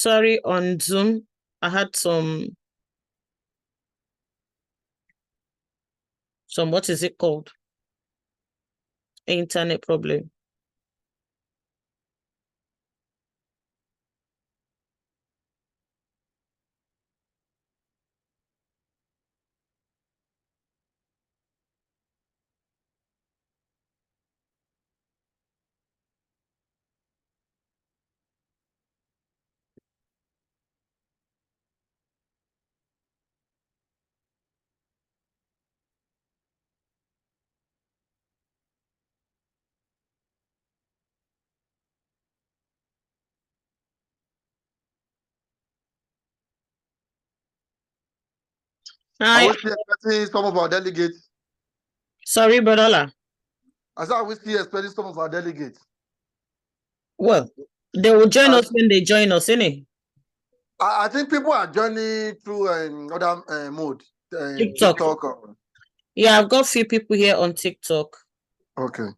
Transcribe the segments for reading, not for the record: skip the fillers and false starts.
Sorry, on Zoom, I had some, what is it called? Internet problem. I was expecting some of our delegates. Sorry, Brother. I said I was expecting some of our delegates. Well, they will join us when they join us, innit? I think people are joining through other mode. TikTok. Yeah, I've got a few people here on TikTok. Okay.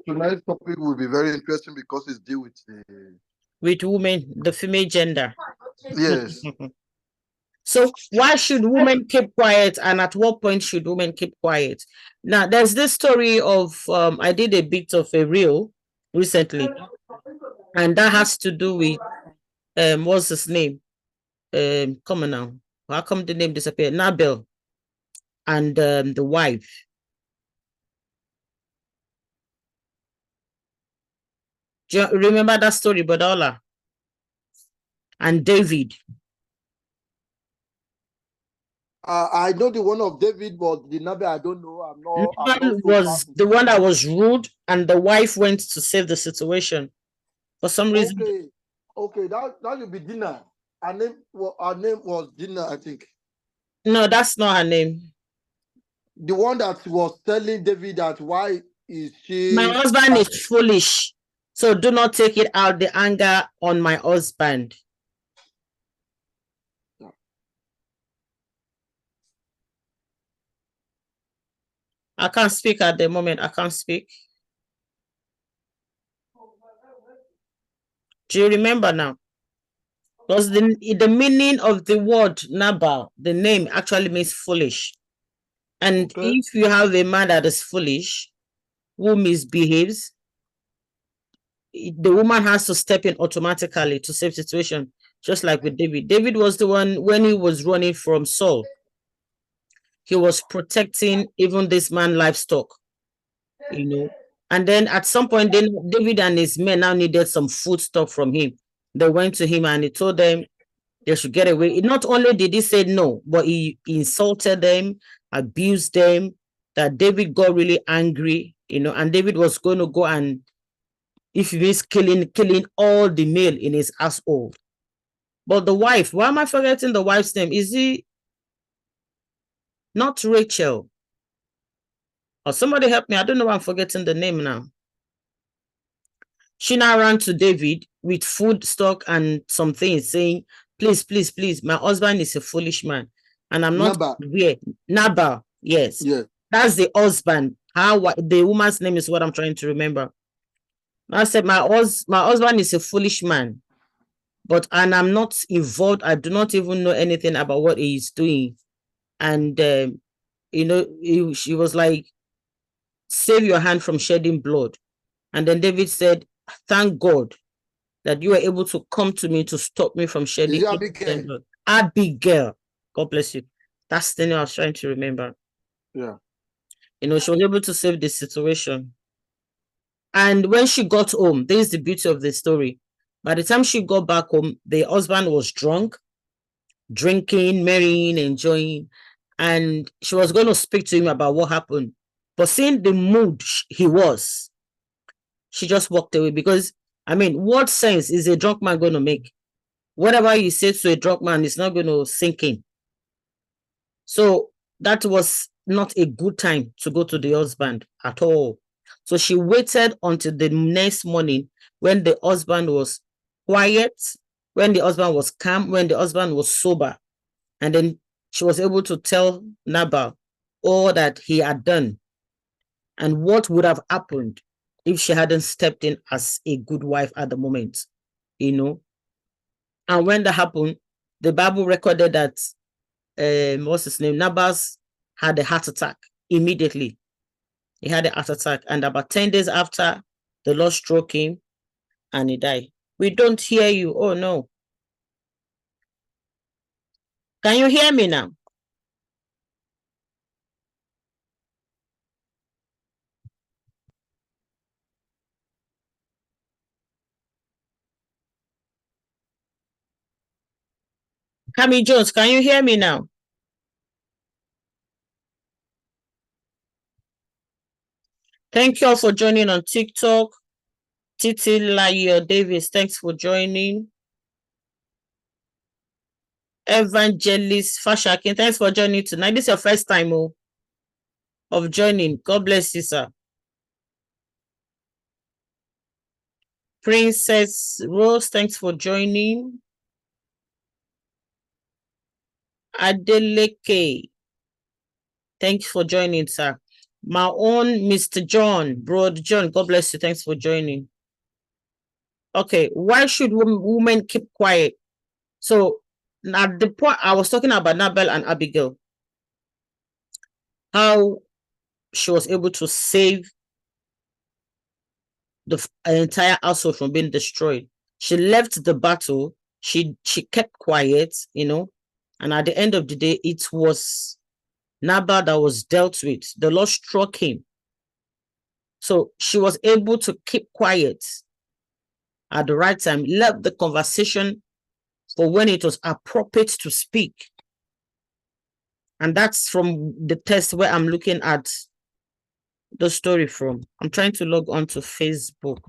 Tonight's topic will be very interesting because it's deal with women, the female gender. Yes. So why should women keep quiet, and at what point should women keep quiet? Now, there's this story of I did a bit of a reel recently, and that has to do with what's his name? Come on now. How come the name disappeared? Nabel and the wife. Do you remember that story, Badola? And David. I know the one of David, but the Nabel I don't know. I'm not was the one that was rude, and the wife went to save the situation for some reason. Okay, that should be Dina. Her name was Dina, I think. No, that's not her name. The one that was telling David that why is she... My husband is foolish, so do not take it out the anger on my husband. I can't speak at the moment. I can't speak. Do you remember now? Because the meaning of the word Nabal, the name actually means foolish. And if you have a man that is foolish, who misbehaves, the woman has to step in automatically to save situation, just like with David. David was the one, when he was running from Saul, he was protecting even this man livestock, you know. And then at some point, then David and his men now needed some food stuff from him. They went to him and he told them they should get away. Not only did he say no, but he insulted them, abused them, that David got really angry, you know, and David was going to go and, if he means killing all the male in his household. But the wife, why am I forgetting the wife's name? Is he not Rachel? Or somebody help me. I don't know why I'm forgetting the name now. She now ran to David with food stock and some things, saying, please, please, please, my husband is a foolish man. And I'm not weird. Nabal, yes. Yeah. That's the husband. The woman's name is what I'm trying to remember. I said, my husband is a foolish man, and I'm not involved. I do not even know anything about what he is doing. And, you know, she was like, save your hand from shedding blood. And then David said, thank God that you were able to come to me to stop me from shedding blood. Abigail. God bless you. That's the name I was trying to remember. Yeah. You know, she was able to save the situation. And when she got home, this is the beauty of the story. By the time she got back home, the husband was drunk, drinking, marrying, enjoying. And she was going to speak to him about what happened. But seeing the mood he was, she just walked away. Because, I mean, what sense is a drunk man going to make? Whatever you say to a drunk man is not going to sink in. So that was not a good time to go to the husband at all. So she waited until the next morning when the husband was quiet, when the husband was calm, when the husband was sober. And then she was able to tell Nabal all that he had done and what would have happened if she hadn't stepped in as a good wife at the moment, you know. And when that happened, the Bible recorded that what's his name? Nabal had a heart attack immediately. He had a heart attack, and about 10 days after, the Lord struck him and he died. We don't hear you. Oh no. Can you hear me now? Cammy Jones, can you hear me now? Thank you all for joining on TikTok. Titi Layo Davis, thanks for joining. Evangelist Fashakin, thanks for joining tonight. This is your first time of joining. God bless you, sir. Princess Rose, thanks for joining. Adeleke, thanks for joining, sir. My own Mr. John, Brother John, God bless you. Thanks for joining. Okay, why should women keep quiet? So at the point I was talking about Nabal and Abigail, how she was able to save the entire household from being destroyed. She left the battle. She kept quiet, you know, and at the end of the day, it was Nabal that was dealt with. The Lord struck him. So she was able to keep quiet at the right time, left the conversation for when it was appropriate to speak. And that's from the text where I'm looking at the story from. I'm trying to log on to Facebook.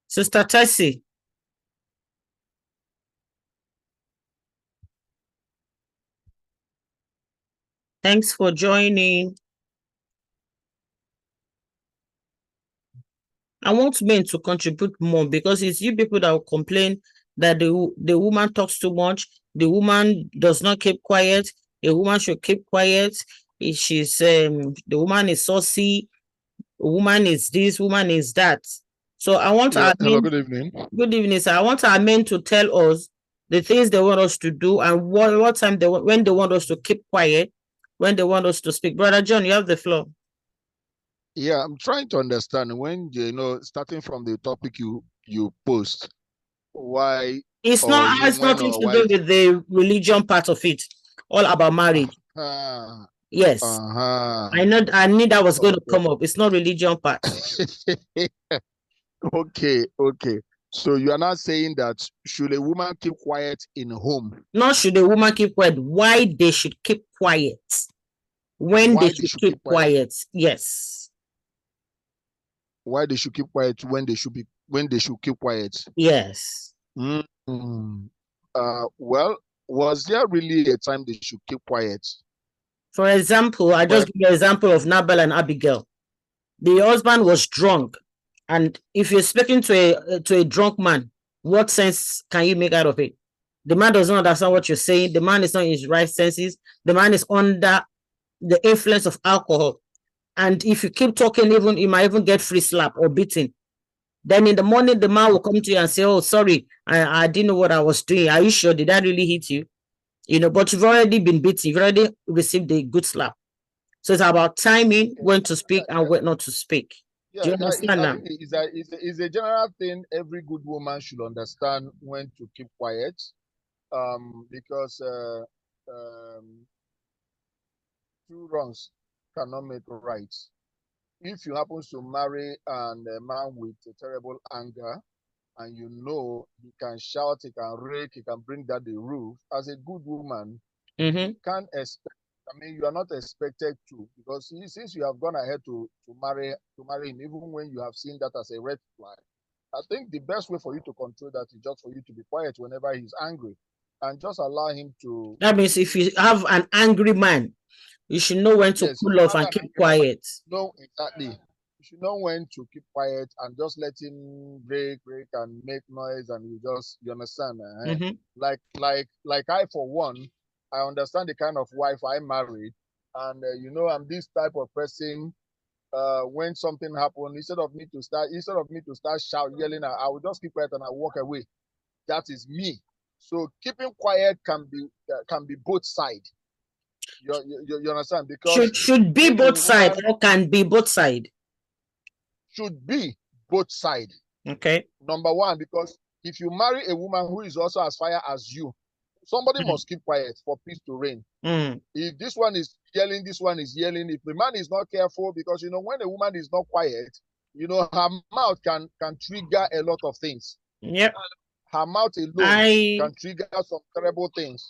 Sister Tessie. Thanks for joining. I want men to contribute more because it's you people that will complain that the woman talks too much. The woman does not keep quiet. A woman should keep quiet. She's the woman is saucy. A woman is this. Woman is that. So I want our men. Good evening. Good evening, sir. I want our men to tell us the things they want us to do and what time when they want us to keep quiet, when they want us to speak. Brother John, you have the floor. Yeah, I'm trying to understand when, starting from the topic you post, why it's not has nothing to do with the religion part of it, all about marriage. Yes. I knew that was going to come up. It's not religion part. Okay. So you are not saying that should a woman keep quiet in home? Not should a woman keep quiet. Why they should keep quiet? When they should keep quiet. Yes. Why they should keep quiet when they should keep quiet? Yes. Well, was there really a time they should keep quiet? For example, I just give you an example of Nabal and Abigail. The husband was drunk, and if you're speaking to a drunk man, what sense can you make out of it? The man does not understand what you're saying. The man is not in his right senses. The man is under the influence of alcohol. And if you keep talking, you might even get free slap or beaten. Then in the morning, the man will come to you and say, oh, sorry, I didn't know what I was doing. Are you sure? Did that really hit you? You know, but you've already been beaten. You've already received a good slap. So it's about timing when to speak and when not to speak. Yeah, do you understand now? It's a general thing every good woman should understand when to keep quiet. Because two wrongs cannot make right. If you happen to marry a man with a terrible anger, and you know he can shout, he can rake, he can bring down the roof, as a good woman, you can't expect. I mean, you are not expected to, because since you have gone ahead to marry him, even when you have seen that as a red flag, I think the best way for you to control that is just for you to be quiet whenever he's angry, and just allow him to. That means if you have an angry man, you should know when to cool off and keep quiet. No, exactly. You should know when to keep quiet and just let him break and make noise, and you understand. Like I, for one, I understand the kind of wife I married, and I'm this type of person. When something happened, instead of me to start shouting, yelling, I will just keep quiet and I walk away. That is me. So keeping quiet can be both sides. You understand? Because should be both sides or can be both sides. Should be both sides. Okay. Number one, because if you marry a woman who is also as fire as you, somebody must keep quiet for peace to reign. If this one is yelling, this one is yelling. If the man is not careful, because when a woman is not quiet, her mouth can trigger a lot of things. Yep. Her mouth alone can trigger some terrible things.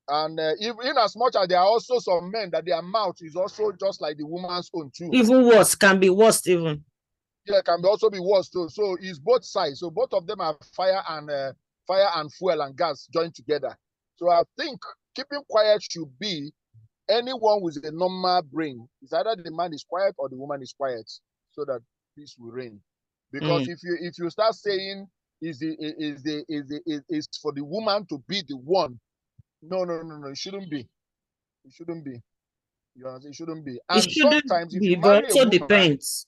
And in as much as there are also some men that their mouth is also just like the woman's own too. Even worse, can be worse even. Yeah, can also be worse too. So it's both sides. So both of them are fire and fuel and gas joined together. So I think keeping quiet should be anyone with a normal brain. It's either the man is quiet or the woman is quiet, so that peace will reign. Because if you start saying is for the woman to be the one, no, it shouldn't be. It shouldn't be. It shouldn't be. And sometimes if you marry a woman, depends.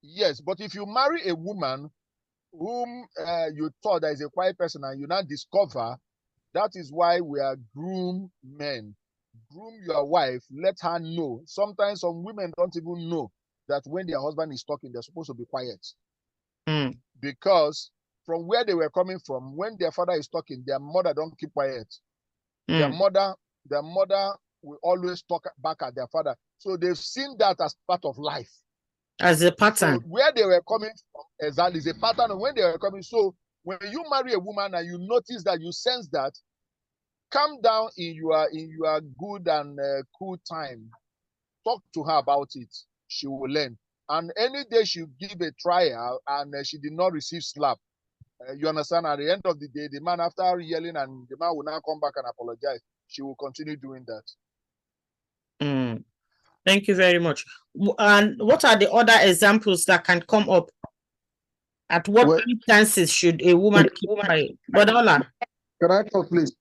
Yes, but if you marry a woman whom you thought that is a quiet person and you now discover, that is why we are groom men. Groom your wife, let her know. Sometimes some women don't even know that when their husband is talking, they're supposed to be quiet. Because from where they were coming from, when their father is talking, their mother don't keep quiet. Their mother will always talk back at their father. So they've seen that as part of life. As a pattern. So where they were coming from, exactly, is a pattern of when they were coming. So when you marry a woman and you notice that, you sense that, calm down in your good and cool time. Talk to her about it. She will learn. And any day she give a trial and she did not receive slap, you understand? At the end of the day, the man, after yelling, and the man will now come back and apologize. She will continue doing that. Thank you very much. And what are the other examples that can come up? At what instances should a woman keep quiet? Bodola. Can I talk, please?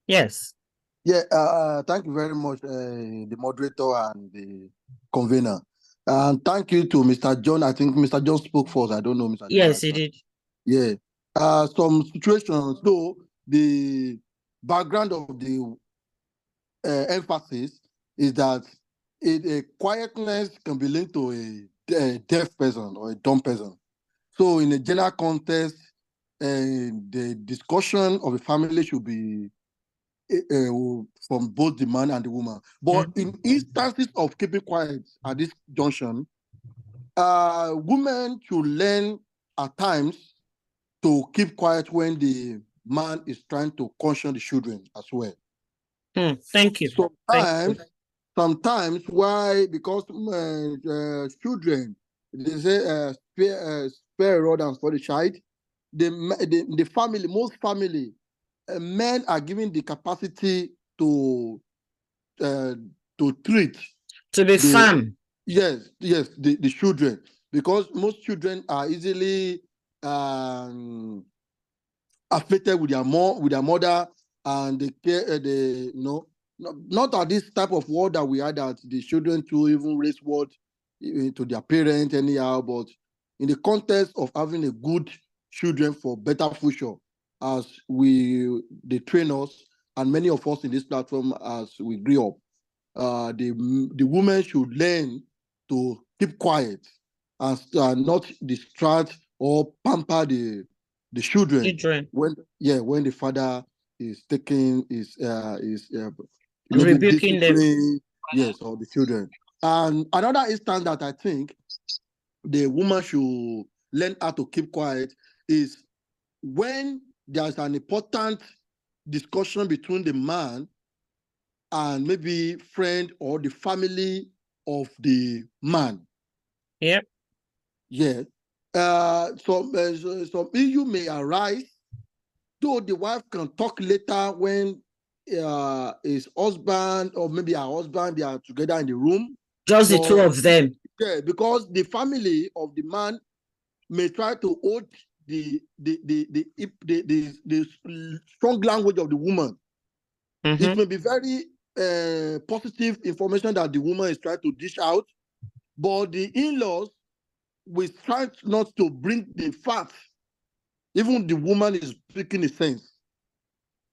Yes. Yeah. Thank you very much, the moderator and the convener. And thank you to Mr. John. I think Mr. John spoke first. I don't know, Mr. John. Yes, he did. Yeah. Some situations, though, the background of the emphasis is that a quietness can be linked to a deaf person or a dumb person. So in a general context, the discussion of the family should be from both the man and the woman. But in instances of keeping quiet at this junction, women should learn at times to keep quiet when the man is trying to caution the children as well. Thank you. Sometimes why? Because children, they say spare a rod and spoil the child. The family, most family, men are given the capacity to treat, to be firm. Yes, the children, because most children are easily affected with their mother, and they care. Not at this type of world that we are, that the children to even raise word to their parents anyhow, but in the context of having a good children for better future, as they train us, and many of us in this platform as we grew up, the women should learn to keep quiet and not distract or pamper the children when the father is taking rebuking them. Yes, or the children. And another instance that I think the woman should learn how to keep quiet is when there's an important discussion between the man and maybe friend or the family of the man. Yep. Yeah. Some issue may arise, though the wife can talk later when his husband or maybe her husband, they are together in the room. Just the two of them. Yeah, because the family of the man may try to hold the strong language of the woman. It may be very positive information that the woman is trying to dish out, but the in-laws will try not to bring the facts. Even the woman is speaking a sense.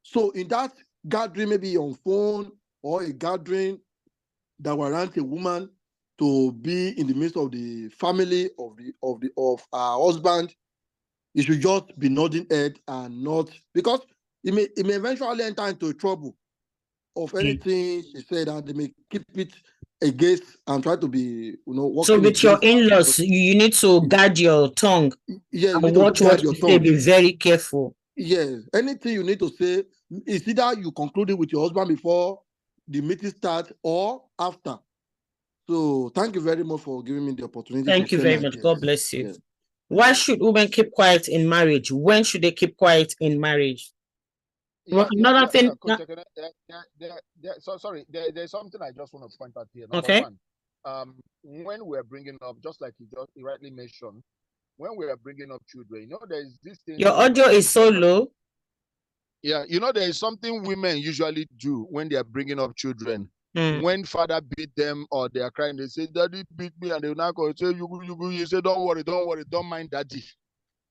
So in that gathering, maybe on phone or a gathering that warrants a woman to be in the midst of the family of her husband, you should just be nodding head and not, because it may eventually enter into trouble of anything she said, and they may keep it against and try to be, So with your in-laws, you need to guard your tongue. Yeah, and watch what you say. Be very careful. Yes, anything you need to say is either you conclude it with your husband before the meeting starts or after. So thank you very much for giving me the opportunity. Thank you very much. God bless you. Yes. Why should women keep quiet in marriage? When should they keep quiet in marriage? Another thing. Sorry, there's something I just want to point out here. Okay. Number one, when we're bringing up, just like you rightly mentioned, when we are bringing up children, there's this thing. Your audio is so low. Yeah, there is something women usually do when they are bringing up children. When father beat them or they are crying, they say, "Daddy beat me," and they will now go say, "You say, don't worry, don't mind daddy."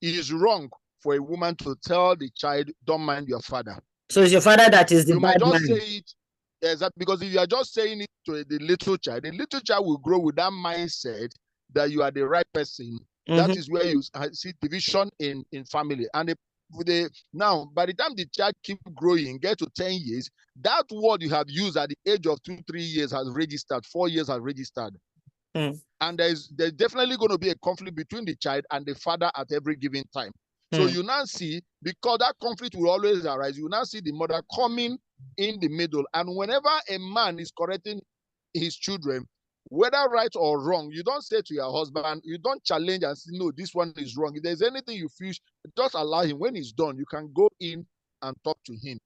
It is wrong for a woman to tell the child, "Don't mind your father." So it's your father that is the you bad might just man. say it, exactly, because if you are just saying it to the little child will grow with that mindset that you are the right person. That is where you see division in family. And now, by the time the child keep growing, get to 10 years, that word you have used at the age of 2-3 years has registered, 4 years has registered. And there's definitely going to be a conflict between the child and the father at every given time. So you now see, because that conflict will always arise, you now see the mother coming in the middle. And whenever a man is correcting his children, whether right or wrong, you don't say to your husband, you don't challenge and say, "No, this one is wrong." If there's anything you feel, just allow him. When he's done, you can go in and talk to him.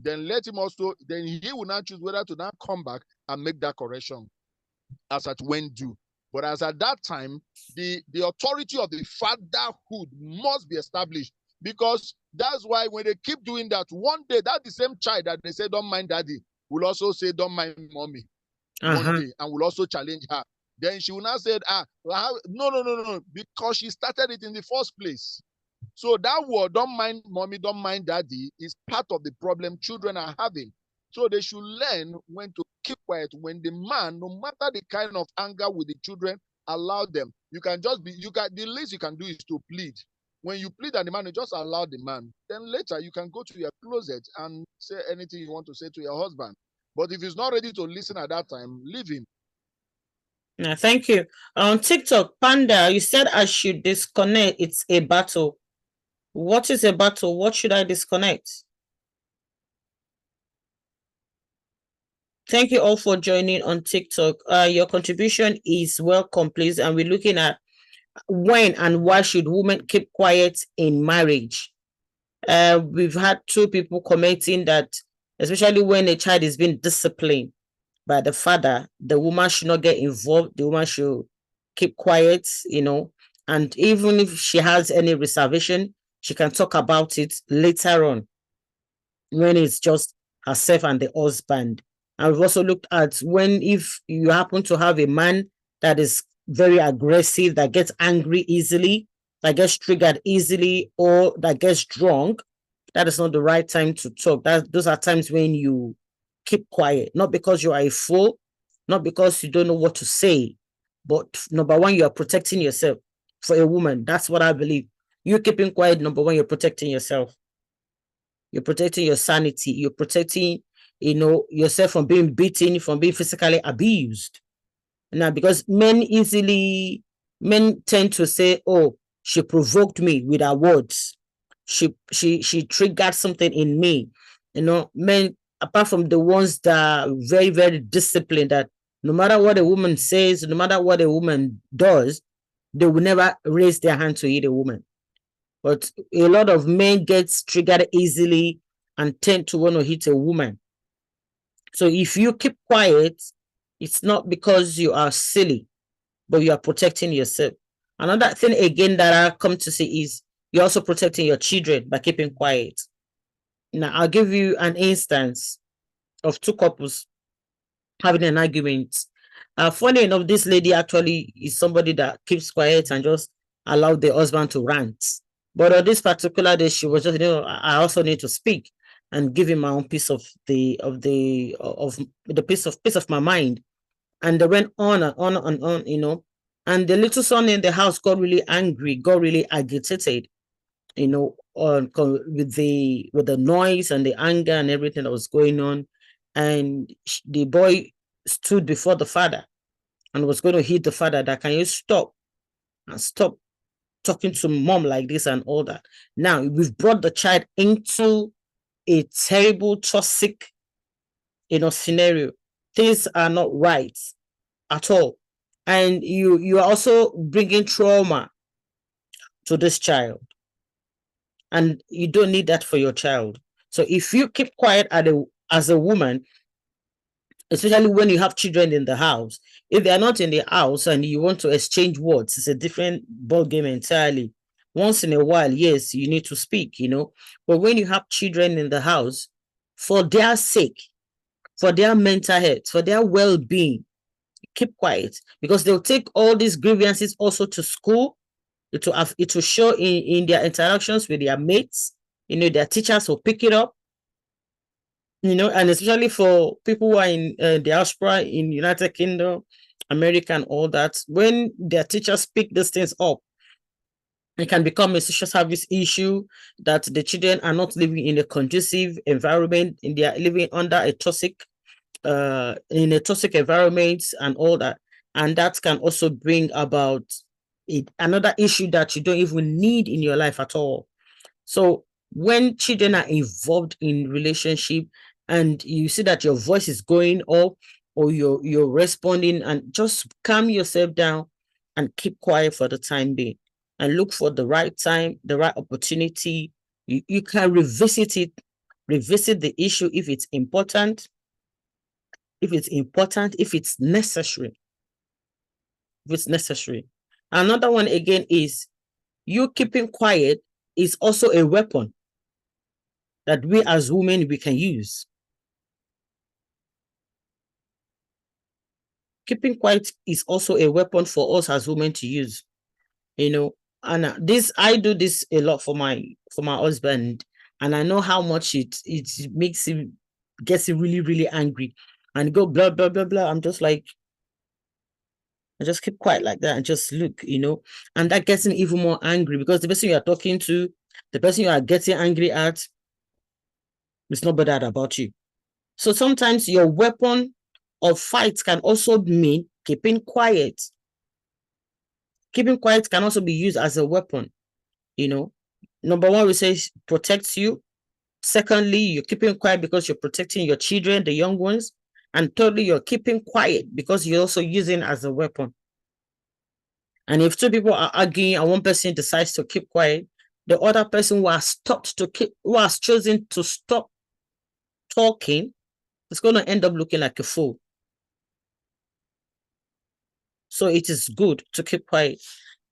Then let him also, then he will now choose whether to now come back and make that correction as at when due. But as at that time, the authority of the fatherhood must be established, because that's why when they keep doing that, one day that the same child that they say, "Don't mind daddy," will also say, "Don't mind mommy." One day, and will also challenge her. Then she will now say, no, because she started it in the first place. So that word, "Don't mind mommy, don't mind daddy," is part of the problem children are having. So they should learn when to keep quiet. When the man, no matter the kind of anger with the children, allow them. The least you can do is to plead. When you plead and the man, you just allow the man. Then later you can go to your closet and say anything you want to say to your husband. But if he's not ready to listen at that time, leave him. Yeah, thank you. On TikTok, Panda, you said I should disconnect. It's a battle. What is a battle? What should I disconnect? Thank you all for joining on TikTok. Your contribution is welcome, please. And we're looking at when and why should women keep quiet in marriage. We've had 2 people commenting that, especially when a child is being disciplined by the father, the woman should not get involved. The woman should keep quiet, and even if she has any reservation, she can talk about it later on when it's just herself and the husband. And we've also looked at if you happen to have a man that is very aggressive, that gets angry easily, that gets triggered easily, or that gets drunk, that is not the right time to talk. Those are times when you keep quiet, not because you are a fool, not because you don't know what to say, but number one, you are protecting yourself. For a woman, that's what I believe. You keeping quiet, number one, you're protecting yourself. You're protecting your sanity. You're protecting, yourself from being beaten, from being physically abused. Now, because men tend to say, "Oh, she provoked me with her words. She triggered something in me." Men, apart from the ones that are very, very disciplined, that no matter what a woman says, no matter what a woman does, they will never raise their hand to hit a woman. But a lot of men get triggered easily and tend to want to hit a woman. So if you keep quiet, it's not because you are silly. but you are protecting yourself. Another thing again that I come to see is you're also protecting your children by keeping quiet. Now, I'll give you an instance of two couples having an argument. Funny enough, this lady actually is somebody that keeps quiet and just allowed the husband to rant. But on this particular day, she was just, I also need to speak and give him my own piece of the piece of my mind. And they went on and on and on, and the little son in the house got really angry, got really agitated, with the noise and the anger and everything that was going on. And the boy stood before the father and was going to hit the father that, can you stop talking to mom like this and all that. Now we've brought the child into a terrible, toxic, scenario. Things are not right at all. And you are also bringing trauma to this child. And you don't need that for your child. So if you keep quiet as a woman, especially when you have children in the house, if they're not in the house and you want to exchange words, it's a different ball game entirely. Once in a while, yes, you need to speak, but when you have children in the house, for their sake, for their mental health, for their well-being, keep quiet, because they'll take all these grievances also to school. It will show in their interactions with their mates. Their teachers will pick it up. And especially for people who are in diaspora in United Kingdom, America, and all that, when their teachers pick these things up, it can become a social service issue that the children are not living in a conducive environment, and they are living under a toxic, in a toxic environment and all that. And that can also bring about another issue that you don't even need in your life at all. So when children are involved in relationship and you see that your voice is going up or you're responding, and just calm yourself down and keep quiet for the time being and look for the right time, the right opportunity. You can revisit the issue if it's important, if it's necessary. Another one again is you keeping quiet is also a weapon that we as women, we can use. Keeping quiet is also a weapon for us as women to use, and I do this a lot for my husband, and I know how much it makes him, gets him really, really angry and go blah, blah, blah, blah. I'm just like, I just keep quiet like that and just look, and that gets him even more angry, because the person you are talking to, the person you are getting angry at, is not bothered about you. So sometimes your weapon of fight can also mean keeping quiet. Keeping quiet can also be used as a weapon. Number one, we say protects you. Secondly, you're keeping quiet because you're protecting your children, the young ones. And thirdly, you're keeping quiet because you're also using it as a weapon. And if two people are arguing and one person decides to keep quiet, the other person who has chosen to stop talking is going to end up looking like a fool. So it is good to keep quiet.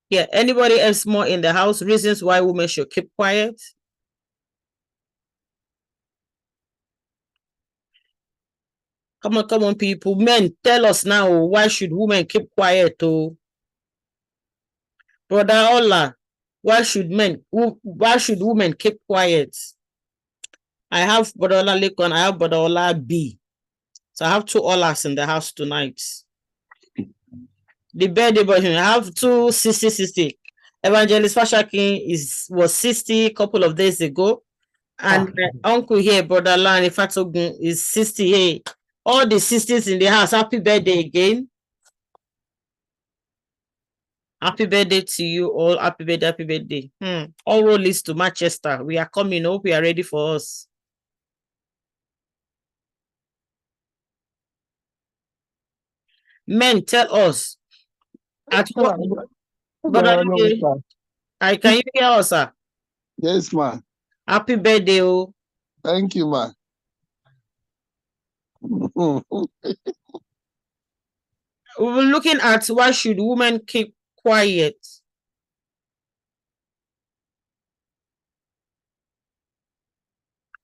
Yeah, anybody else more in the house? Reasons why women should keep quiet? Come on, people. Men, tell us now, why should women keep quiet? Oh, Brother Ola, why should women keep quiet? I have Brother Ola Lekon, I have Brother Ola B. So I have two Olas in the house tonight. The birthday boy, I have two 60. Evangelist Fashakin was 60 a couple of days ago. And my uncle here, Brother Lan Ifatogun, is 68. All the 60s in the house, happy birthday again. Happy birthday to you all. Happy birthday. All road leads to Manchester. We are coming. Hope we are ready for us. Men, tell us. At what, Brother, can you hear us, sir? Yes, ma. Happy birthday, oh. Thank you, ma. we were looking at why should women keep quiet.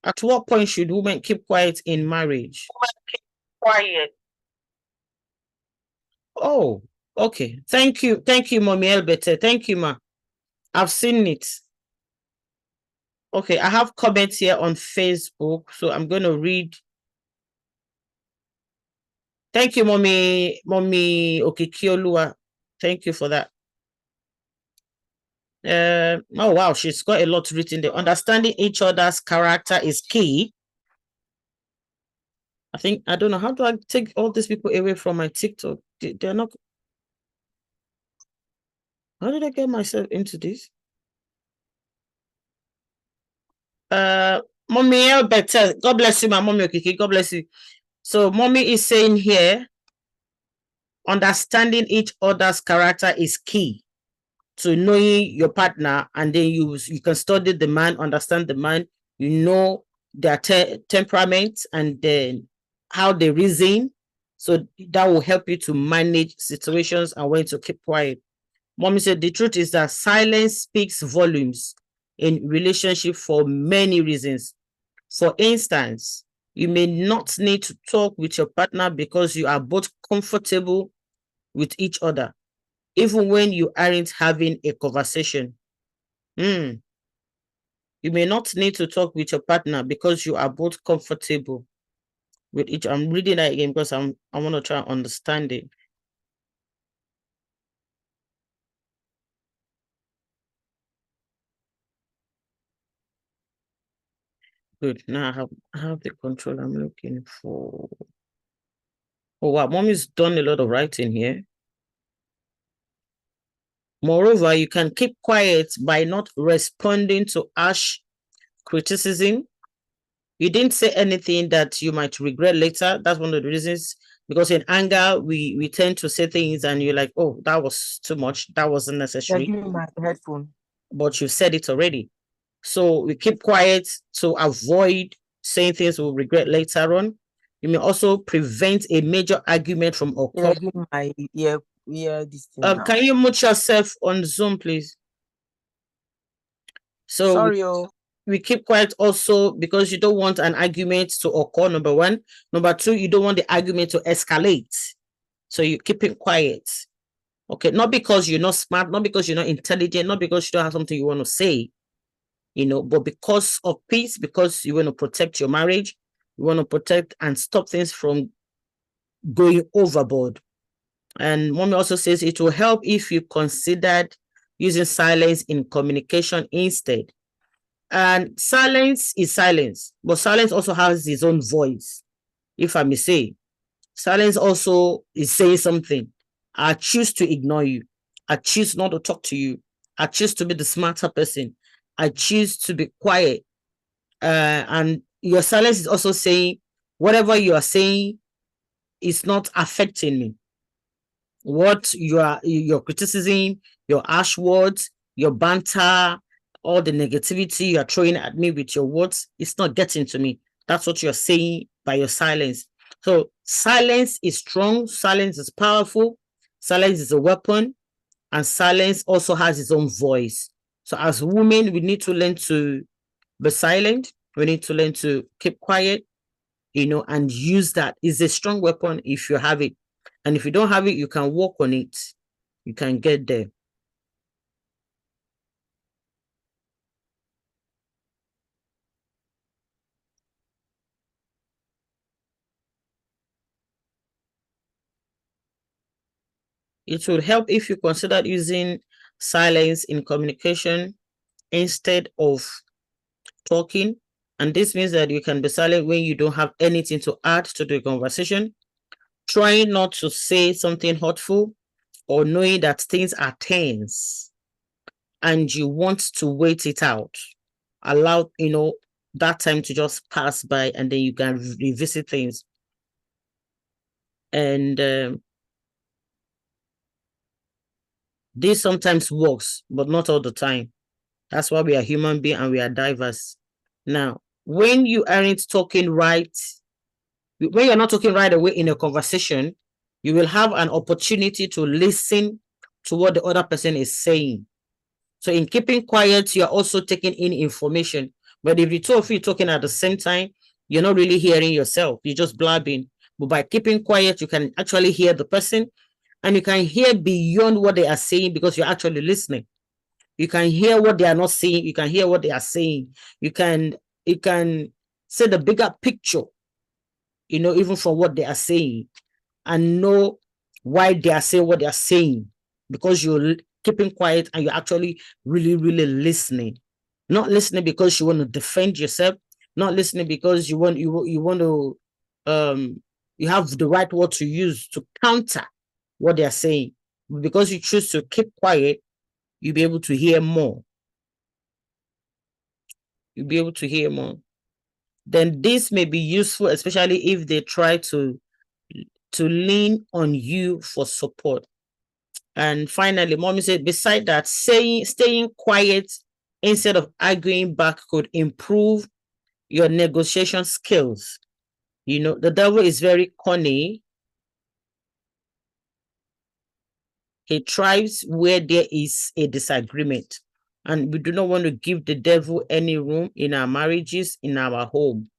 At what point should women keep quiet in marriage? Keep quiet. Oh, okay. Thank you. Thank you, Mommy Elbete. Thank you, ma. I've seen it. Okay, I have comments here on Facebook, so I'm going to read. Thank you, Mommy Okikiolua. Thank you for that. Oh, wow, she's got a lot written there. Understanding each other's character is key. I don't know, how do I take all these people away from my TikTok? They're not. How did I get myself into this? Mommy Elbete, God bless you, my Mommy Okiki, God bless you. So Mommy is saying here, understanding each other's character is key to knowing your partner, and then you can study the man, understand the man, you know their temperament, and then how they reason. So that will help you to manage situations and when to keep quiet. Mommy said the truth is that silence speaks volumes in relationship for many reasons. For instance, you may not need to talk with your partner because you are both comfortable with each other, even when you aren't having a conversation. You may not need to talk with your partner because you are both comfortable with each. I'm reading that again because I want to try and understand it. Good. Now I have the control I'm looking for. Oh wow, Mommy's done a lot of writing here. Moreover, you can keep quiet by not responding to harsh criticism. You didn't say anything that you might regret later. That's one of the reasons, because in anger, we tend to say things and you're like, oh, that was too much. That wasn't necessary. Give me my headphone. But you said it already. So we keep quiet to avoid saying things we'll regret later on. You may also prevent a major argument from occurring. My this thing now. Can you mute yourself on Zoom, please? So sorry, we keep quiet also because you don't want an argument to occur, number one. Number two, you don't want the argument to escalate. So you keep it quiet. Okay, not because you're not smart, not because you're not intelligent, not because you don't have something you want to say, but because of peace, because you want to protect your marriage, you want to protect and stop things from going overboard. And Mommy also says it will help if you considered using silence in communication instead. And silence is silence, but silence also has its own voice, if I may say. Silence also is saying something. I choose to ignore you. I choose not to talk to you. I choose to be the smarter person. I choose to be quiet. And your silence is also saying whatever you are saying is not affecting me. What your criticism, your harsh words, your banter, all the negativity you are throwing at me with your words, it's not getting to me. That's what you're saying by your silence. So silence is strong, silence is powerful, silence is a weapon, and silence also has its own voice. So as women, we need to learn to be silent. We need to learn to keep quiet, and use that. It's a strong weapon if you have it. And if you don't have it, you can work on it. You can get there. It would help if you considered using silence in communication instead of talking. And this means that you can be silent when you don't have anything to add to the conversation. Trying not to say something hurtful, or knowing that things are tense and you want to wait it out. Allow, that time to just pass by, and then you can revisit things. And this sometimes works, but not all the time. That's why we are human beings and we are diverse. Now, when you aren't talking right, when you're not talking right away in a conversation, you will have an opportunity to listen to what the other person is saying. So in keeping quiet, you're also taking in information. But if the two of you talking at the same time, you're not really hearing yourself. You're just blabbing. But by keeping quiet, you can actually hear the person, and you can hear beyond what they are saying because you're actually listening. You can hear what they are not saying. You can hear what they are saying. You can see the bigger picture, even from what they are saying, and know why they are saying what they are saying, because you're keeping quiet and you're actually really, really listening. Not listening because you want to defend yourself, not listening because you want to you have the right word to use to counter what they are saying. Because you choose to keep quiet, you'll be able to hear more. You'll be able to hear more. Then this may be useful, especially if they try to lean on you for support. And finally, mommy said, beside that, staying quiet instead of arguing back could improve your negotiation skills. The devil is very cunning. He thrives where there is a disagreement. And we do not want to give the devil any room in our marriages, in our home.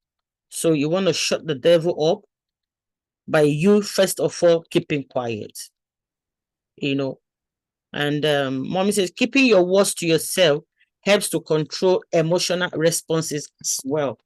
So you want to shut the devil up by you, first of all, keeping quiet. And mommy says, keeping your words to yourself helps to control emotional responses as well.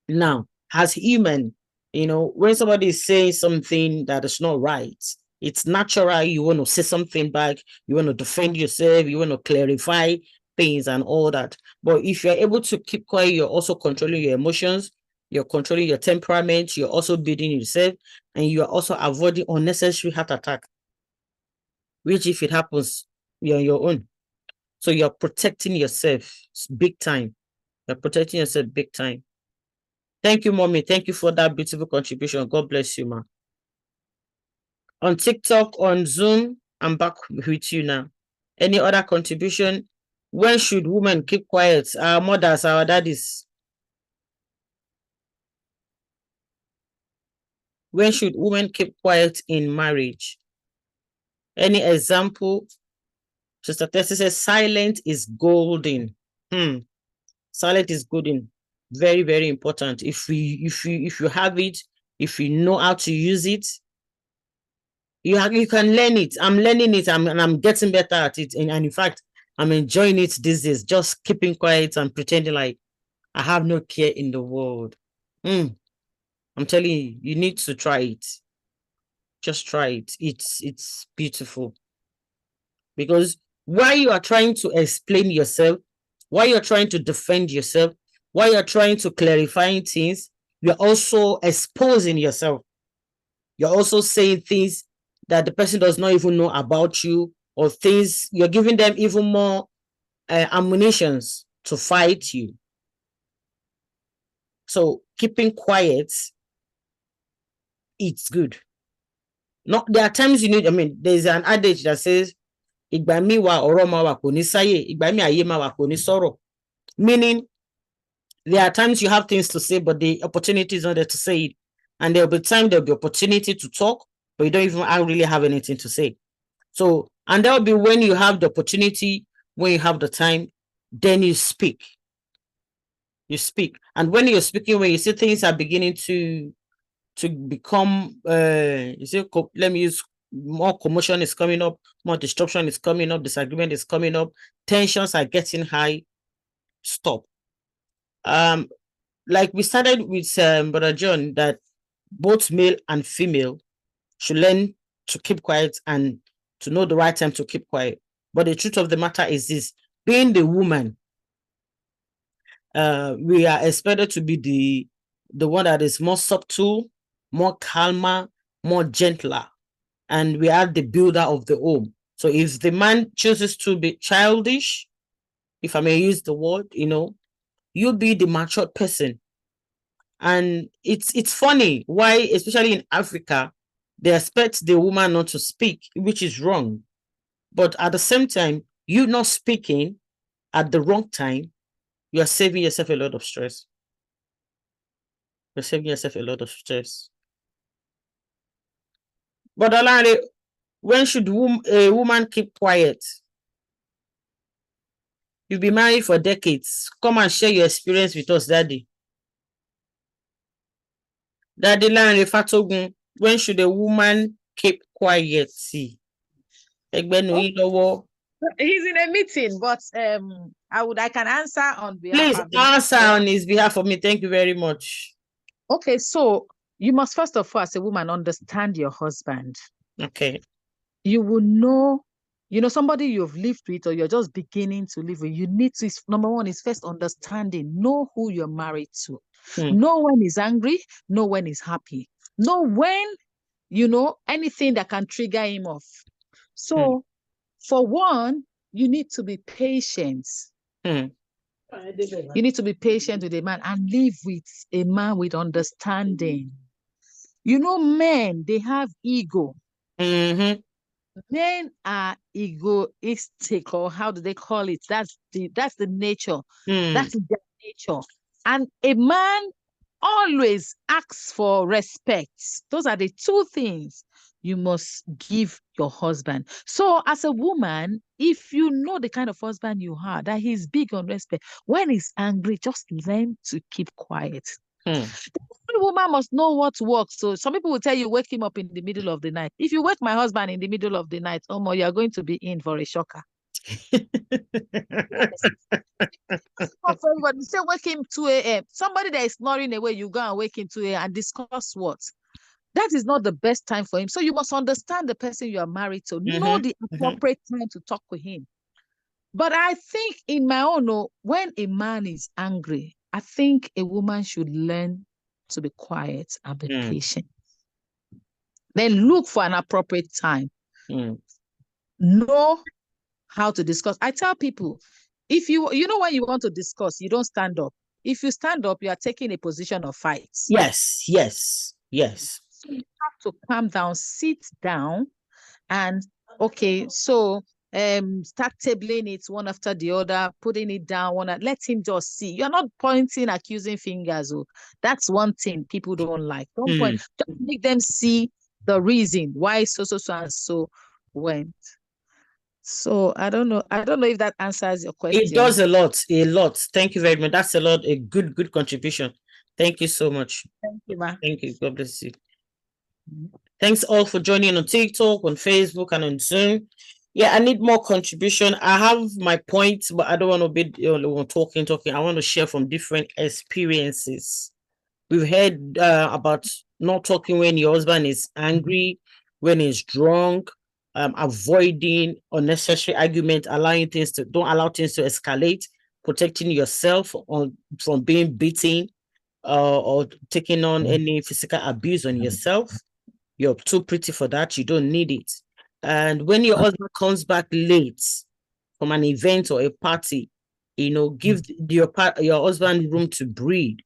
Now, as human, when somebody is saying something that is not right, it's natural. You want to say something back. You want to defend yourself. You want to clarify things and all that. But if you're able to keep quiet, you're also controlling your emotions. You're controlling your temperament. You're also building yourself. And you're also avoiding unnecessary heart attack, which if it happens, you're on your own. So you're protecting yourself big time. You're protecting yourself big time. Thank you, mommy. Thank you for that beautiful contribution. God bless you, ma. On TikTok, on Zoom, I'm back with you now. Any other contribution? When should women keep quiet? Our mothers, our daddies. When should women keep quiet in marriage? Any example? Sister Tessie says, silent is golden. Silent is golden. Very, very important. If you have it, if you know how to use it, you can learn it. I'm learning it, and I'm getting better at it. And in fact, I'm enjoying it these days, just keeping quiet and pretending like I have no care in the world. I'm telling you, you need to try it. Just try it. It's beautiful. Because while you are trying to explain yourself, while you're trying to defend yourself, while you're trying to clarify things, you're also exposing yourself. You're also saying things that the person does not even know about you, or things you're giving them even more ammunitions to fight you. So keeping quiet, it's good. Not there are times you need. There's an adage that says, "Ìgbà mi wà ọ̀rọ̀ máa wà kò ní sáyè, ìgbà mi ayé máa wà kò ní sọ̀rọ̀." Meaning, there are times you have things to say, but the opportunity is not there to say it. And there'll be time, there'll be opportunity to talk, but you don't even really have anything to say. So, and there'll be when you have the opportunity, when you have the time, then you speak. You speak. And when you're speaking, when you see things are beginning to become, let me use, more commotion is coming up, more disruption is coming up, disagreement is coming up, tensions are getting high, stop. Like we started with Brother John, that both male and female should learn to keep quiet and to know the right time to keep quiet. But the truth of the matter is this: being the woman, we are expected to be the one that is more subtle, more calmer, more gentler, and we are the builder of the home. So if the man chooses to be childish, if I may use the word, you be the matured person. And it's funny why, especially in Africa, they expect the woman not to speak, which is wrong. But at the same time, you not speaking at the wrong time, you are saving yourself a lot of stress. You're saving yourself a lot of stress. But Olare, when should a woman keep quiet? You've been married for decades. Come and share your experience with us, Daddy. Daddy Lanre Fatogun, when should a woman keep quiet? See. He's in a meeting, but I can answer on behalf Please of answer on his behalf for me. Thank you very much. Okay, so you must first of all, as a woman, understand your husband. Okay. You will know, somebody you've lived with or you're just beginning to live with. You need to, number one, is first understanding. Know who you're married to. Know when he's angry. Know when he's happy. Know when, anything that can trigger him off. So, for one, you need to be patient. You need to be patient with a man and live with a man with understanding. Men, they have ego. Men are egoistic, or how do they call it? That's the nature. That's their nature. And a man always asks for respect. Those are the two things you must give your husband. So as a woman, if you know the kind of husband you are, that he's big on respect, when he's angry, just learn to keep quiet. The woman must know what works. So some people will tell you, wake him up in the middle of the night. If you wake my husband in the middle of the night, you are going to be in for a shocker. Everybody say wake him 2 a.m. Somebody that is snoring away, you go and wake him 2 a.m. and discuss what? That is not the best time for him. So you must understand the person you are married to. Know the appropriate time to talk with him. But I think in my own, when a man is angry, I think a woman should learn to be quiet and be patient. Then look for an appropriate time. Know how to discuss. I tell people, if when you want to discuss, you don't stand up. If you stand up, you are taking a position of fight. Yes. So you have to calm down, sit down, and start tabling it one after the other, putting it down, let him just see. You're not pointing, accusing fingers. That's one thing people don't like. Don't point, just make them see the reason why so and so went. So I don't know if that answers your question. It does a lot. Thank you very much. That's a good contribution. Thank you so much. Thank you, ma. Thank you. God bless you. Thanks all for joining on TikTok, on Facebook, and on Zoom. Yeah, I need more contribution. I have my points, but I don't want to be talking. I want to share from different experiences. We've heard about not talking when your husband is angry, when he's drunk, avoiding unnecessary argument, don't allow things to escalate, protecting yourself from being beaten or taking on any physical abuse on yourself. You're too pretty for that. You don't need it. And when your husband comes back late from an event or a party, give your husband room to breathe,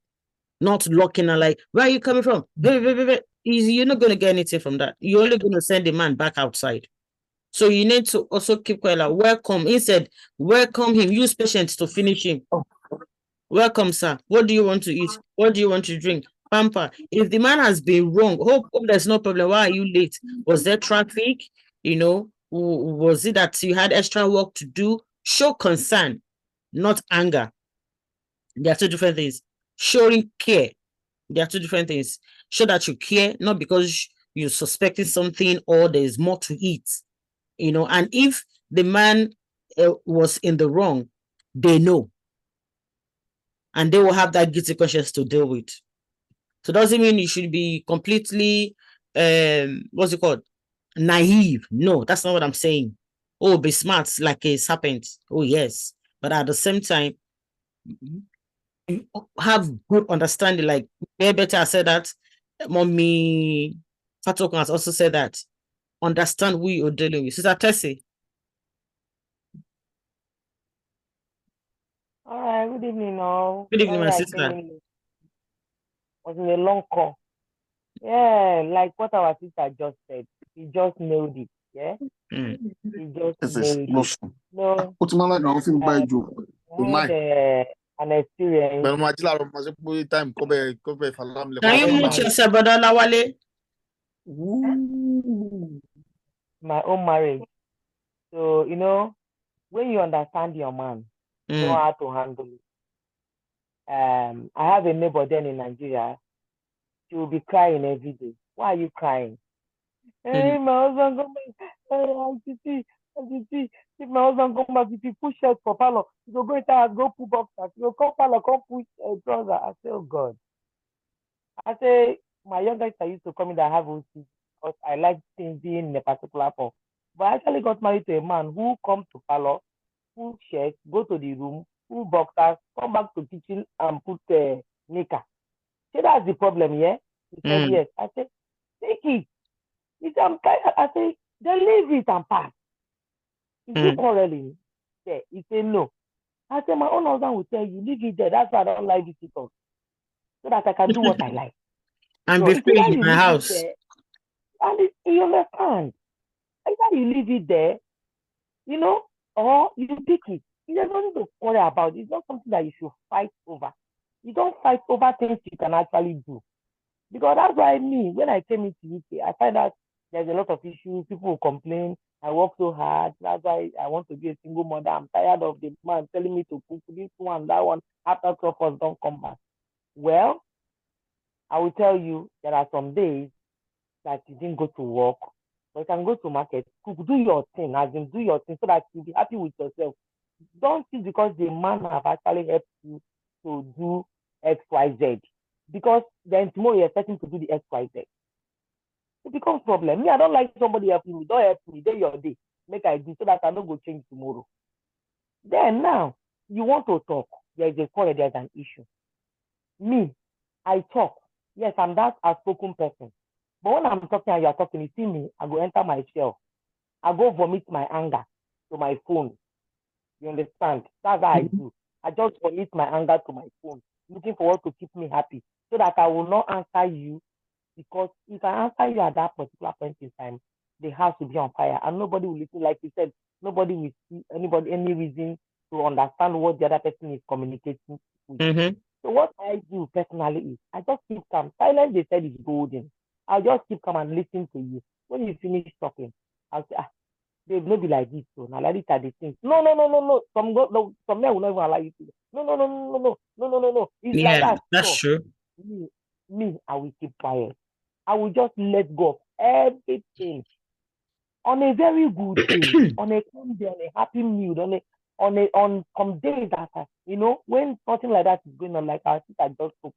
not locking her like, where are you coming from? You're not going to get anything from that. You're only going to send the man back outside. So you need to also keep quiet, like, welcome. Instead, welcome him. Use patience to finish him. Welcome, sir. What do you want to eat? What do you want to drink? Pamper. If the man has been wrong, hope there's no problem. Why are you late? Was there traffic? Was it that you had extra work to do? Show concern, not anger. There are two different things. Showing care. There are two different things. Show that you care, not because you're suspecting something or there's more to it. And if the man was in the wrong, they know. And they will have that guilty conscience to deal with. So doesn't mean you should be completely, naive. No, that's not what I'm saying. Oh, be smart like a serpent. Oh, yes. But at the same time, you have good understanding. Like Better said that. Mommy Fatogun has also said that. Understand who you're dealing with. Sister Tessie. All right, good evening, all. Good evening, my sister. Was in a long call. Yeah, like what our sister just said. He just nailed it. Yeah. He just nailed it. No. An experience. Can you mute yourself, Brother Lawale? Ooh. My own marriage. So, when you understand your man, you know how to handle it. I have a neighbor then in Nigeria. She will be crying every day. Why are you crying? Hey, my husband come back. If my husband come back, if he push shirt for parlor, he go inside house, go pull boxers. He go come parlor, come push trouser. I say, oh God. I say, my younger sister used to come in that I have OC because I like things being in a particular form. But I actually got married to a man who comes to parlor, pull shirt, go to the room, pull boxers, come back to kitchen and put knicker. Say that's the problem, yeah? He said, yes. I said, take it. He said, I'm tired. I said, then leave it and pass. Is he quarreling? Yeah. He said, no. I said, my own husband will tell you, leave it there. That's why I don't like visitors. So that I can do what I like. And So be it's free either in you my leave house. it there, and you understand. Either you leave it there, or you pick it. There's nothing to worry about. It's not something that you should fight over. You don't fight over things you can actually do. Because that's why when I came into UK, I find out there's a lot of issues. People will complain. I work so hard. That's why I want to be a single mother. I'm tired of the man telling me to cook this one, that one. After 12 hours, don't come back. Well, I will tell you, there are some days that you didn't go to work, but you can go to market, cook, do your thing, as in do your thing so that you'll be happy with yourself. Don't think because the man have actually helped you to do XYZ. Because then tomorrow you're expecting to do the XYZ. It becomes problem. Me, I don't like somebody helping me. Don't help me. Day your day. Make I do so that I don't go change tomorrow. Then now, you want to talk. There's a quarrel, there's an issue. Me, I talk. Yes, I'm that outspoken person. But when I'm talking and you're talking, you see me, I go enter my shell. I go vomit my anger to my phone. You understand? That's how I do. I just vomit my anger to my phone, looking for what to keep me happy, so that I will not answer you. Because if I answer you at that particular point in time, the house will be on fire and nobody will listen. Like you said, nobody will see any reason to understand what the other person is communicating with. So what I do personally is I just keep calm. Silence, they said, is golden. I'll just keep calm and listen to you. When you finish talking, I'll say, babe, no be like this. So now like this are the things. No. Some men will not even allow you to. No. It's like that. That's so, true. Me, I will keep quiet. I will just let go of everything on a very good day, on a calm day, on a happy mood, on some days that when something like that is going on, like our sister just spoke.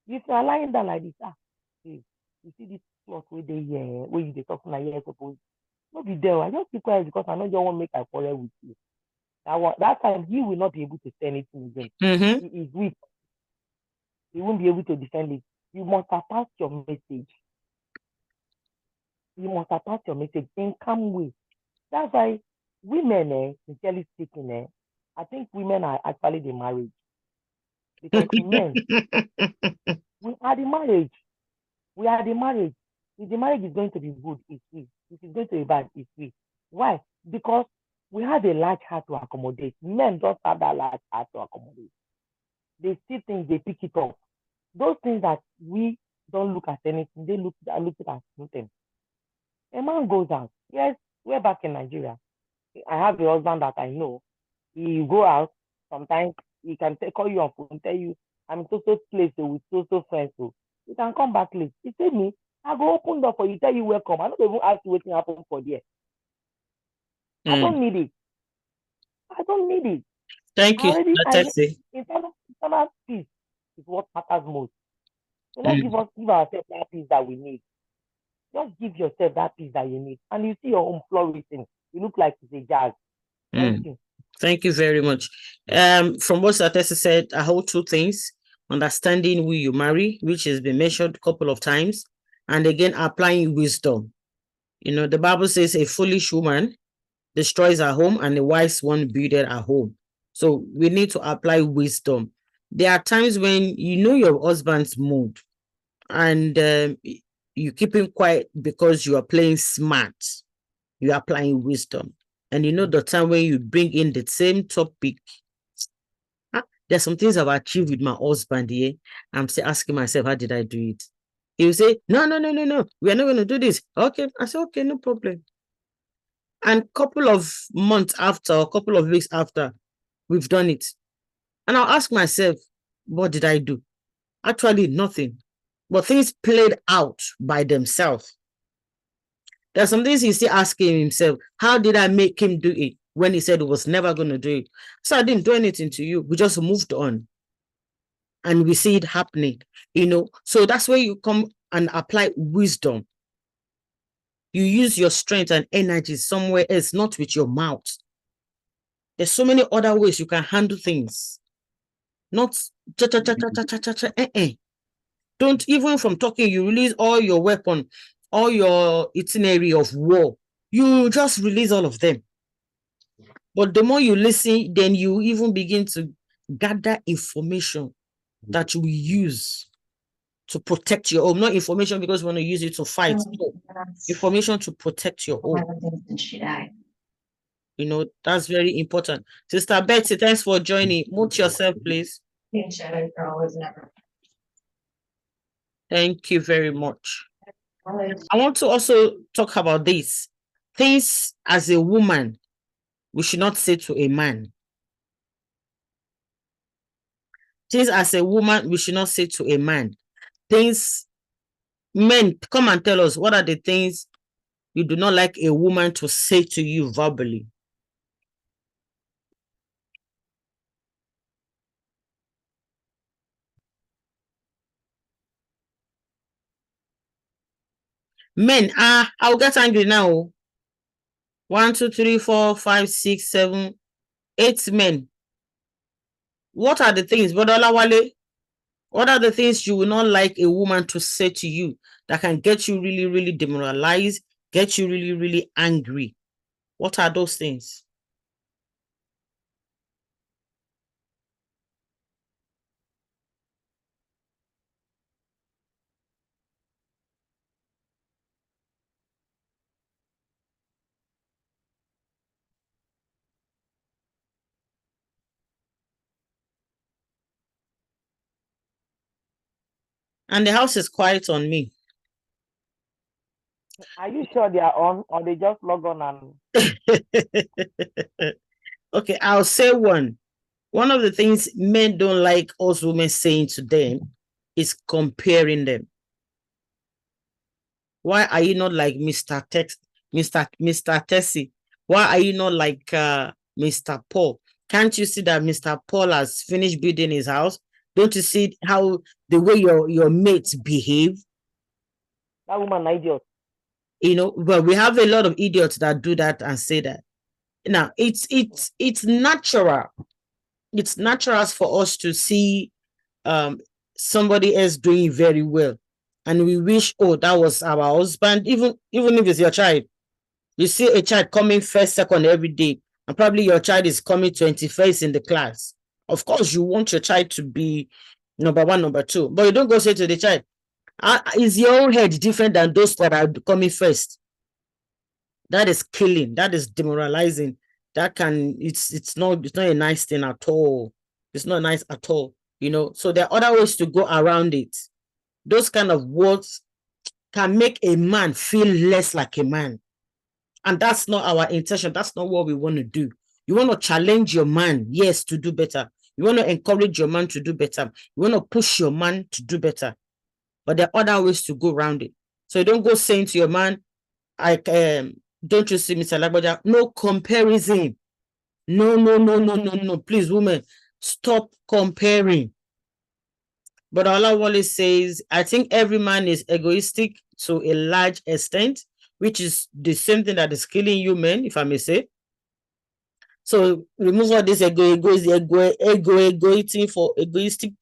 If you are lying down like this, hey, you see this cloth where they where you talking like you're supposed not be there. I just keep quiet because I know you want to make a quarrel with you. That time he will not be able to say anything again. He is weak. He won't be able to defend it. You must attach your message. You must attach your message in calm way. That's why women, sincerely speaking, I think women are actually the marriage. Because men, we are the marriage. We are the marriage. If the marriage is going to be good, it's we. If it's going to be bad, it's we. Why? Because we have a large heart to accommodate. Men don't have that large heart to accommodate. They see things, they pick it up. Those things that we don't look at anything, they look at something. A man goes out. Yes, we're back in Nigeria. I have a husband that I know. He go out. Sometimes he can call you on phone, tell you, I'm so place with so friends. So you can come back late. He said me, I go open door for you, tell you welcome. I don't even ask you what happen for there. I don't need it. I don't need it. Thank you. Internal peace is what matters most. So let's give ourselves that peace that we need. Just give yourself that peace that you need. And you see your home flourishing. You look like it's a jazz. Thank you. Thank you very much. From what Satesi said, I hold two things: understanding who you marry, which has been mentioned a couple of times, and again, applying wisdom. The Bible says a foolish woman destroys her home and a wise one builded her home. So we need to apply wisdom. There are times when you know your husband's mood and you keep him quiet because you are playing smart. You are applying wisdom. And the time when you bring in the same topic, there's some things I've achieved with my husband here. I'm still asking myself, how did I do it? He will say, no, we are not going to do this. Okay. I said, okay, no problem. And couple of months after, or couple of weeks after, we've done it. And I'll ask myself, what did I do? Actually, nothing. But things played out by themselves. There's some things he's still asking himself, how did I make him do it when he said he was never going to do it? So I didn't do anything to you. We just moved on. And we see it happening, So that's where you come and apply wisdom. You use your strength and energy somewhere else, not with your mouth. There's so many other ways you can handle things. Not Don't, even from talking, you release all your weapon, all your itinerary of war. You just release all of them. But the more you listen, then you even begin to gather information that you will use to protect your home. Not information because you want to use it to fight. No. Information to protect your home. That's very important. Sister Betsy, thanks for joining. Mute yourself, please. Thank you very much. I want to also talk about this. Things as a woman, we should not say to a man. Things as a woman, we should not say to a man. Things, men, come and tell us, what are the things you do not like a woman to say to you verbally? Men, I'll get angry now. 1, 2, 3, 4, 5, 6, 7, 8 men. What are the things, Brother Olawale? What are the things you will not like a woman to say to you that can get you really, really demoralized, get you really, really angry? What are those things? And the house is quiet on me. Are you sure they are on, or they just log on and... Okay, I'll say one. One of the things men don't like us women saying to them is comparing them. Why are you not like Mr. Tessie? Why are you not like Mr. Paul? Can't you see that Mr. Paul has finished building his house? Don't you see how the way your mates behave? That woman, idiot. But we have a lot of idiots that do that and say that. Now, it's natural. It's natural for us to see somebody else doing very well. And we wish, oh, that was our husband, even if it's your child. You see a child coming first, second every day, and probably your child is coming 21st in the class. Of course, you want your child to be number 1, number 2, but you don't go say to the child, is your own head different than those that are coming first? That is killing. That is demoralizing. It's not a nice thing at all. It's not nice at all. So there are other ways to go around it. Those kind of words can make a man feel less like a man. And that's not our intention. That's not what we want to do. You want to challenge your man, yes, to do better. You want to encourage your man to do better. You want to push your man to do better. But there are other ways to go around it. So you don't go saying to your man, don't you see, Mr. Lagbaja? No comparison. No. Please, women, stop comparing. But Olawale says, I think every man is egoistic to a large extent, which is the same thing that is killing you men, if I may say. So remove all this egoistic for egoistic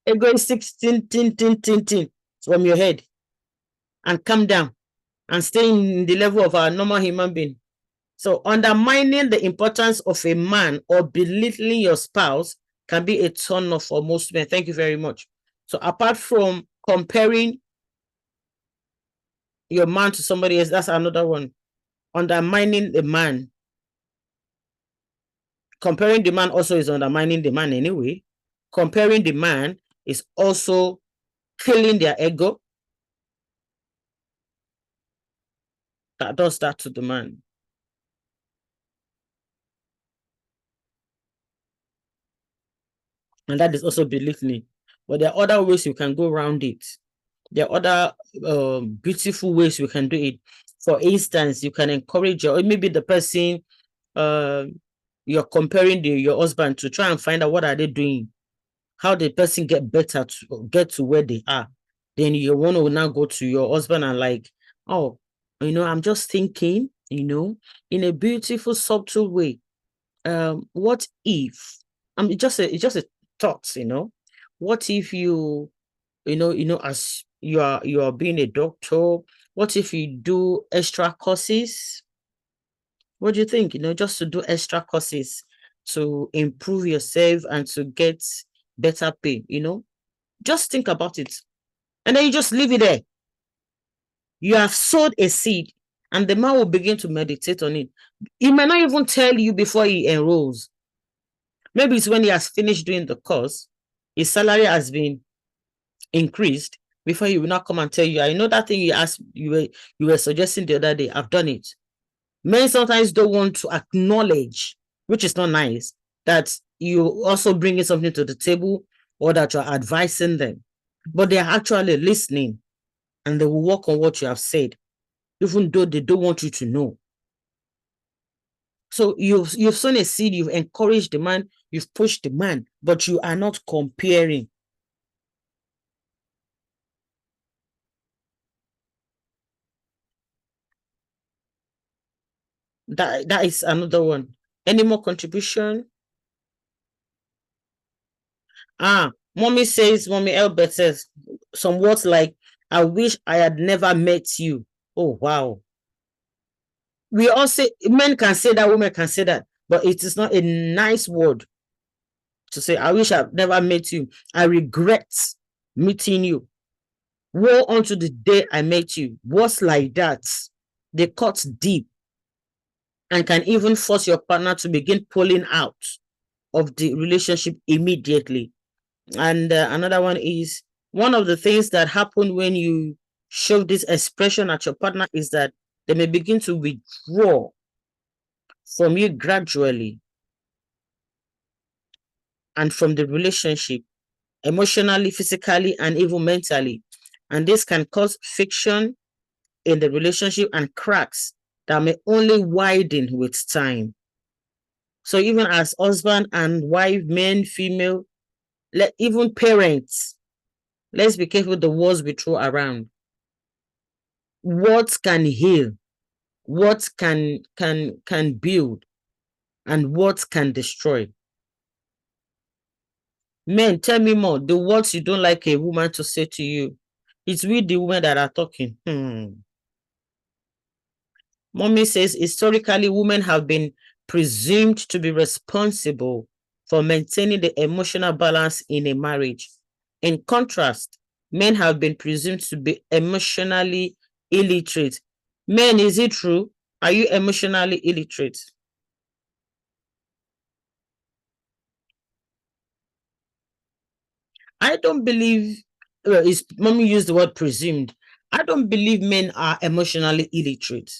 egoistic thing from your head, and calm down and stay in the level of our normal human being. So undermining the importance of a man or belittling your spouse can be a turn off for most men. Thank you very much. So apart from comparing your man to somebody else, that's another one. Undermining the man. Comparing the man also is undermining the man anyway. Comparing the man is also killing their ego. That does that to the man. And that is also belittling. But there are other ways you can go around it. There are other beautiful ways you can do it. For instance, you can encourage or maybe the person you're comparing your husband to, try and find out what are they doing, how the person get better to get to where they are. Then you want to now go to your husband and like, oh, I'm just thinking, in a beautiful, subtle way. What if it's just a thought, what if you as you are being a doctor, what if you do extra courses? What do you think? Just to do extra courses to improve yourself and to get better pay, just think about it. And then you just leave it there. You have sowed a seed and the man will begin to meditate on it. He may not even tell you before he enrolls. Maybe it's when he has finished doing the course, his salary has been increased, before he will not come and tell you, I know that thing you asked, you were suggesting the other day, I've done it. Men sometimes don't want to acknowledge, which is not nice, that you also bringing something to the table or that you're advising them, but they're actually listening and they will work on what you have said, even though they don't want you to know. So you've sown a seed, you've encouraged the man, you've pushed the man, but you are not comparing. That is another one. Any more contribution? Mommy Elbert says some words like, I wish I had never met you. Oh, wow. We all say, men can say that, women can say that, but it is not a nice word to say, I wish I've never met you. I regret meeting you. Woe unto the day I met you. Words like that, they cut deep and can even force your partner to begin pulling out of the relationship immediately. And another one is, one of the things that happen when you show this expression at your partner is that they may begin to withdraw from you gradually and from the relationship, emotionally, physically, and even mentally. And this can cause friction in the relationship and cracks that may only widen with time. So even as husband and wife, men, female, even parents, let's be careful the words we throw around. What can heal, what can build, and what can destroy. Men, tell me more. The words you don't like a woman to say to you, it's we the women that are talking. Mommy says, historically, women have been presumed to be responsible for maintaining the emotional balance in a marriage. In contrast, men have been presumed to be emotionally illiterate. Men, is it true? Are you emotionally illiterate? I don't believe, mommy used the word presumed. I don't believe men are emotionally illiterate.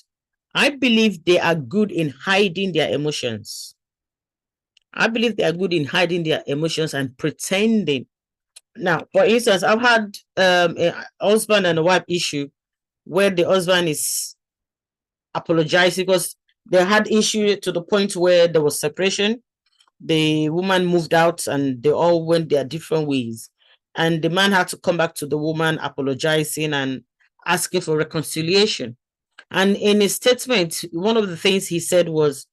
I believe they are good in hiding their emotions. I believe they are good in hiding their emotions and pretending. Now, for instance, I've had a husband and a wife issue where the husband is apologizing because they had issue to the point where there was separation. The woman moved out and they all went their different ways. And the man had to come back to the woman apologizing and asking for reconciliation. And in his statement, one of the things he said was,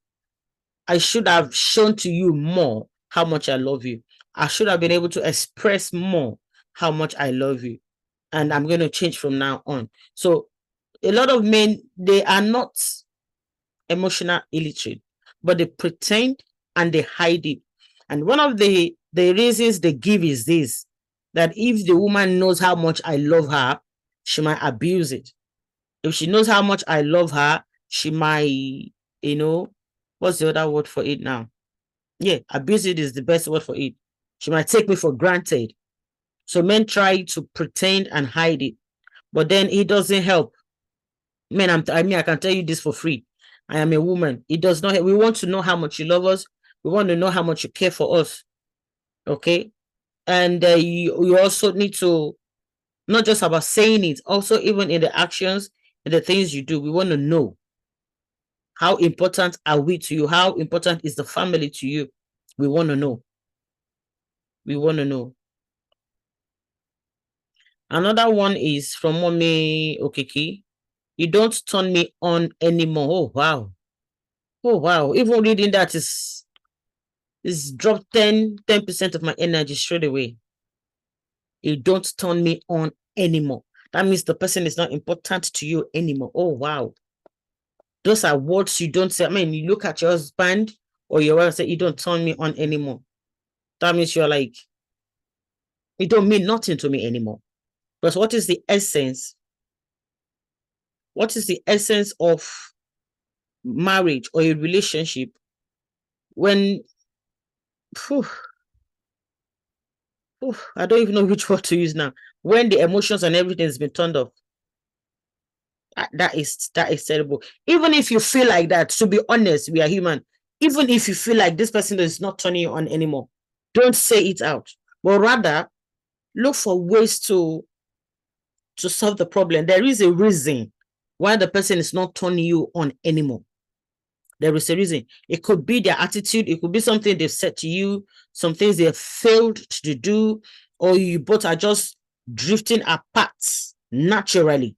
I should have shown to you more how much I love you. I should have been able to express more how much I love you. And I'm going to change from now on. So a lot of men, they are not emotional illiterate, but they pretend and they hide it. And one of the reasons they give is this, that if the woman knows how much I love her, she might abuse it. If she knows how much I love her, she might, what's the other word for it now? Yeah, abuse it is the best word for it. She might take me for granted. So men try to pretend and hide it, but then it doesn't help. Men, I can tell you this for free. I am a woman. It does not help. We want to know how much you love us. We want to know how much you care for us. Okay. And you also need to, not just about saying it, also even in the actions and the things you do, we want to know how important are we to you? How important is the family to you? We want to know. We want to know. Another one is from Mommy Okiki. You don't turn me on anymore. Oh, wow. Oh, wow. Even reading that is dropped 10% of my energy straight away. You don't turn me on anymore. That means the person is not important to you anymore. Oh, wow. Those are words you don't say. I mean, you look at your husband or your wife and say, you don't turn me on anymore. That means you're like, it don't mean nothing to me anymore. Because what is the essence? What is the essence of marriage or a relationship when, I don't even know which word to use now, when the emotions and everything has been turned off? That is terrible. Even if you feel like that, to be honest, we are human. Even if you feel like this person is not turning you on anymore, don't say it out, but rather look for ways to solve the problem. There is a reason why the person is not turning you on anymore. There is a reason. It could be their attitude. It could be something they've said to you, some things they have failed to do, or you both are just drifting apart naturally.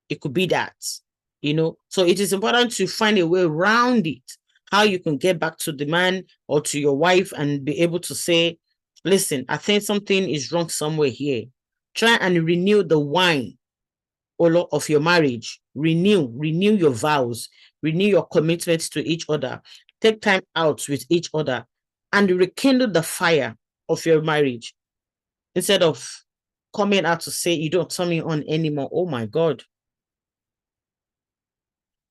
It could be that, So it is important to find a way around it, how you can get back to the man or to your wife and be able to say, listen, I think something is wrong somewhere here. Try and renew the wine of your marriage. Renew your vows, renew your commitments to each other. Take time out with each other and rekindle the fire of your marriage instead of coming out to say you don't turn me on anymore. Oh my God.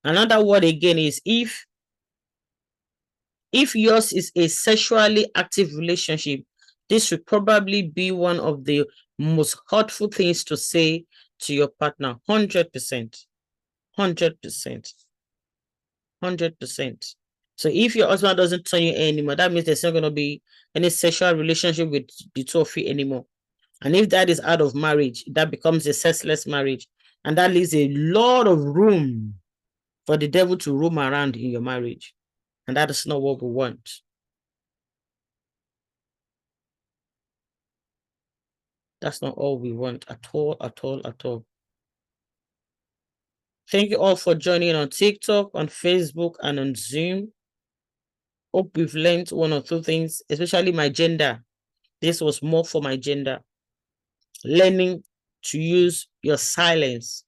Another word again is if yours is a sexually active relationship, this would probably be one of the most hurtful things to say to your partner. 100%. 100%. 100%. So if your husband doesn't turn you anymore, that means there's not going to be any sexual relationship with the two of you anymore. And if that is out of marriage, that becomes a sexless marriage. And that leaves a lot of room for the devil to roam around in your marriage. And that is not what we want. That's not all we want at all, at all, at all. Thank you all for joining on TikTok, on Facebook, and on Zoom. Hope we've learned one or two things, especially my gender. This was more for my gender. Learning to use your silence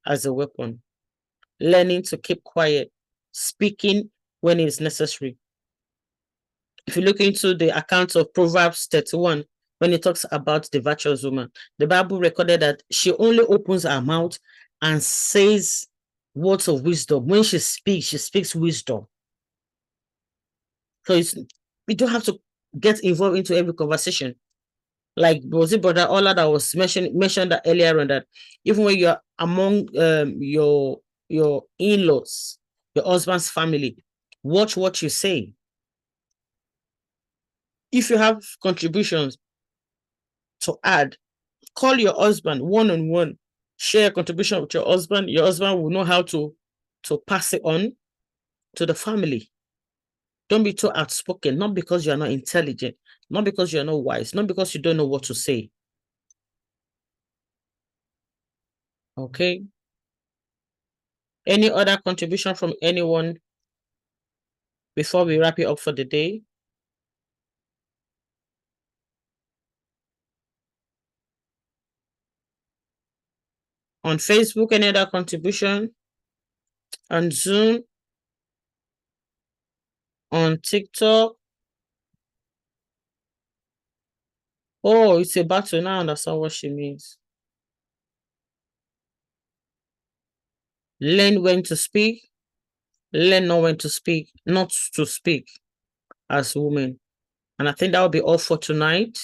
as a weapon. Learning to keep quiet. Speaking when it's necessary. If you look into the account of Proverbs 31, when it talks about the virtuous woman, the Bible recorded that she only opens her mouth and says words of wisdom. When she speaks wisdom. So you don't have to get involved into every conversation. Like, was it Brother Ola that was mentioned that earlier on, that even when you're among your in-laws, your husband's family, watch what you say. If you have contributions to add, call your husband one-on-one, share a contribution with your husband. Your husband will know how to pass it on to the family. Don't be too outspoken, not because you're not intelligent, not because you're not wise, not because you don't know what to say. Okay. Any other contribution from anyone before we wrap it up for the day? On Facebook, any other contribution? On Zoom? On TikTok? Oh, it's a battle now. I understand what she means. Learn when to speak. Learn not when to speak, not to speak as women. And I think that will be all for tonight.